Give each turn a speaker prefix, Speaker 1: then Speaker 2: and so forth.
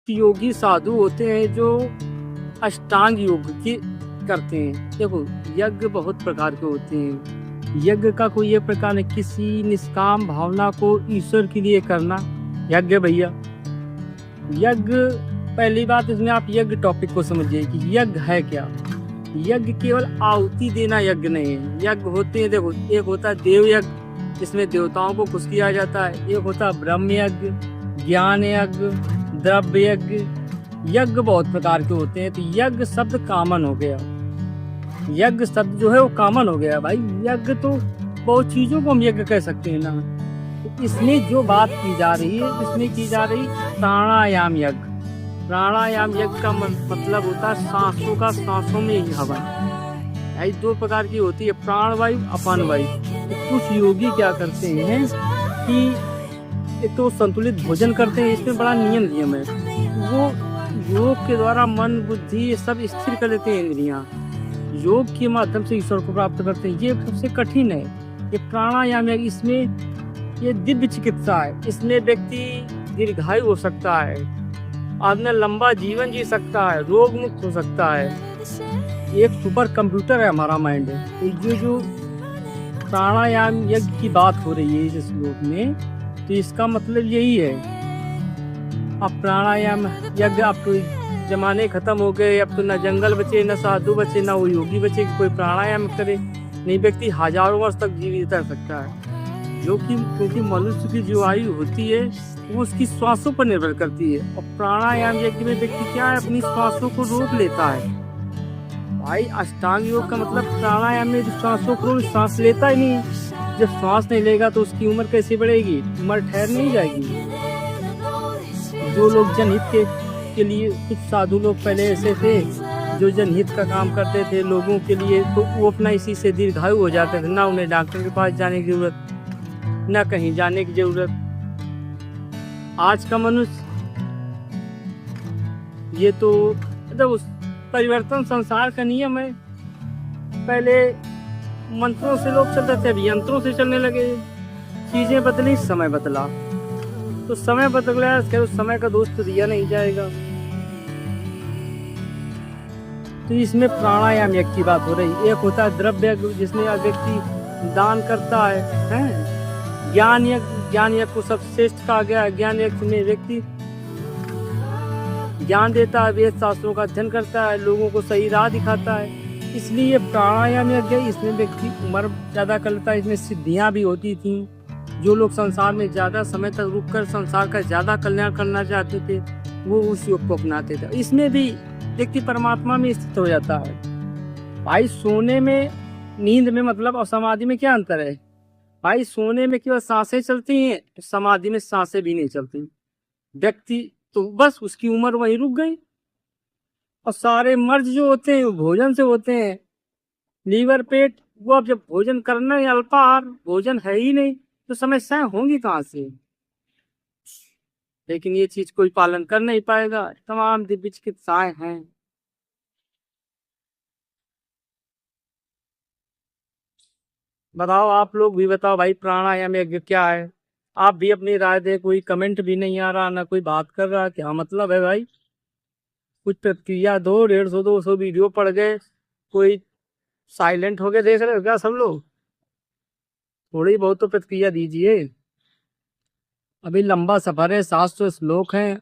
Speaker 1: योगी साधु होते हैं जो अष्टांग योग की करते हैं। देखो, यज्ञ बहुत प्रकार के होते हैं। यज्ञ का कोई ये प्रकार है किसी निष्काम भावना को ईश्वर के लिए करना यज्ञ भैया। यज्ञ, पहली बात इसमें आप यज्ञ टॉपिक को समझिए कि यज्ञ है क्या। यज्ञ केवल आहुति देना यज्ञ नहीं है। यज्ञ होते हैं, देखो, एक होता है देव यज्ञ जिसमें देवताओं को खुश किया जाता है। एक होता है ब्रह्म यज्ञ, ज्ञान यज्ञ, द्रव्य यज्ञ। यज्ञ बहुत प्रकार के होते हैं। तो यज्ञ शब्द कॉमन हो गया। यज्ञ शब्द जो है वो कॉमन हो गया भाई। यज्ञ तो बहुत चीजों को हम यज्ञ कह सकते हैं ना। तो इसमें जो बात की जा रही है, इसमें की जा रही प्राणायाम यज्ञ। प्राणायाम यज्ञ का मतलब होता है सांसों का सांसों में ही हवन। ऐसी दो प्रकार की होती है, प्राण वायु, अपान वायु। तो कुछ योगी क्या करते हैं कि एक तो संतुलित भोजन करते हैं, इसमें बड़ा नियम है। वो योग के द्वारा मन बुद्धि ये सब स्थिर कर लेते हैं। इंद्रियां योग के माध्यम से ईश्वर को प्राप्त करते हैं। ये सबसे कठिन है ये प्राणायाम है। इसमें ये दिव्य चिकित्सा है। इसमें व्यक्ति दीर्घायु हो सकता है, आदमी लंबा जीवन जी सकता है, रोग मुक्त हो सकता है। एक सुपर कंप्यूटर है हमारा माइंड। तो जो प्राणायाम यज्ञ की बात हो रही है इस श्लोक में, तो इसका मतलब यही है। अब प्राणायाम यज्ञ, अब तो जमाने खत्म हो गए। अब तो न जंगल बचे, न साधु बचे, न वो योगी बचे कि कोई प्राणायाम करे। नहीं, व्यक्ति हजारों वर्ष तक जीवित रह सकता है। जो कि क्योंकि मनुष्य की जो आयु होती है वो उसकी श्वासों पर निर्भर करती है। और प्राणायाम यज्ञ में व्यक्ति क्या है, अपनी श्वासों को रोक लेता है। भाई अष्टांग योग का मतलब प्राणायाम में श्वासों को सांस लेता ही नहीं। जब श्वास नहीं लेगा तो उसकी उम्र कैसे बढ़ेगी, उम्र ठहर नहीं जाएगी। जो लोग जनहित के लिए, कुछ साधु लोग पहले ऐसे थे जो जनहित का काम करते थे लोगों के लिए, तो वो अपना इसी से दीर्घायु हो जाते थे। ना उन्हें डॉक्टर के पास जाने की जरूरत, ना कहीं जाने की जरूरत। आज का मनुष्य ये तो मतलब उस परिवर्तन संसार का नियम है। पहले मंत्रों से लोग चलते थे, अभी यंत्रों से चलने लगे। चीजें बदली, समय बदला। तो समय बदल गया, उस समय का दोष तो दिया नहीं जाएगा। तो इसमें प्राणायाम यज्ञ की बात हो रही। एक होता है द्रव्य यज्ञ जिसमें व्यक्ति दान करता है। ज्ञान यज्ञ को सबसे श्रेष्ठ कहा गया। ज्ञान यज्ञ में व्यक्ति ज्ञान देता है, वेद शास्त्रों का अध्ययन करता है, लोगों को सही राह दिखाता है। इसलिए प्राणायाम यज्ञ, इसमें व्यक्ति उम्र ज्यादा कर लेता है। इसमें सिद्धियां भी होती थी। जो लोग संसार में ज्यादा समय तक रुककर संसार का ज्यादा कल्याण करना चाहते थे वो उस योग को अपनाते थे। इसमें भी व्यक्ति परमात्मा में स्थित हो जाता है। भाई सोने में, नींद में मतलब और समाधि में क्या अंतर है। भाई सोने में केवल सांसें चलती हैं, समाधि में सांसें भी नहीं चलती। व्यक्ति तो बस उसकी उम्र वहीं रुक गई। और सारे मर्ज जो होते हैं वो भोजन से होते हैं। लीवर, पेट, वो अब जब भोजन करना है, अल्पाहार भोजन है ही नहीं, तो समस्याएं होंगी कहाँ से। लेकिन ये चीज कोई पालन कर नहीं पाएगा। तमाम दिव्य चिकित्साएं हैं। बताओ, आप लोग भी बताओ भाई, प्राणायाम यज्ञ क्या है। आप भी अपनी राय दे। कोई कमेंट भी नहीं आ रहा, ना कोई बात कर रहा। क्या मतलब है भाई, कुछ प्रतिक्रिया दो। 150-200 वीडियो पड़ गए, कोई साइलेंट हो गए देख रहे हो क्या सब लोग। थोड़ी बहुत तो प्रतिक्रिया दीजिए। अभी लंबा सफर है, 700 श्लोक हैं।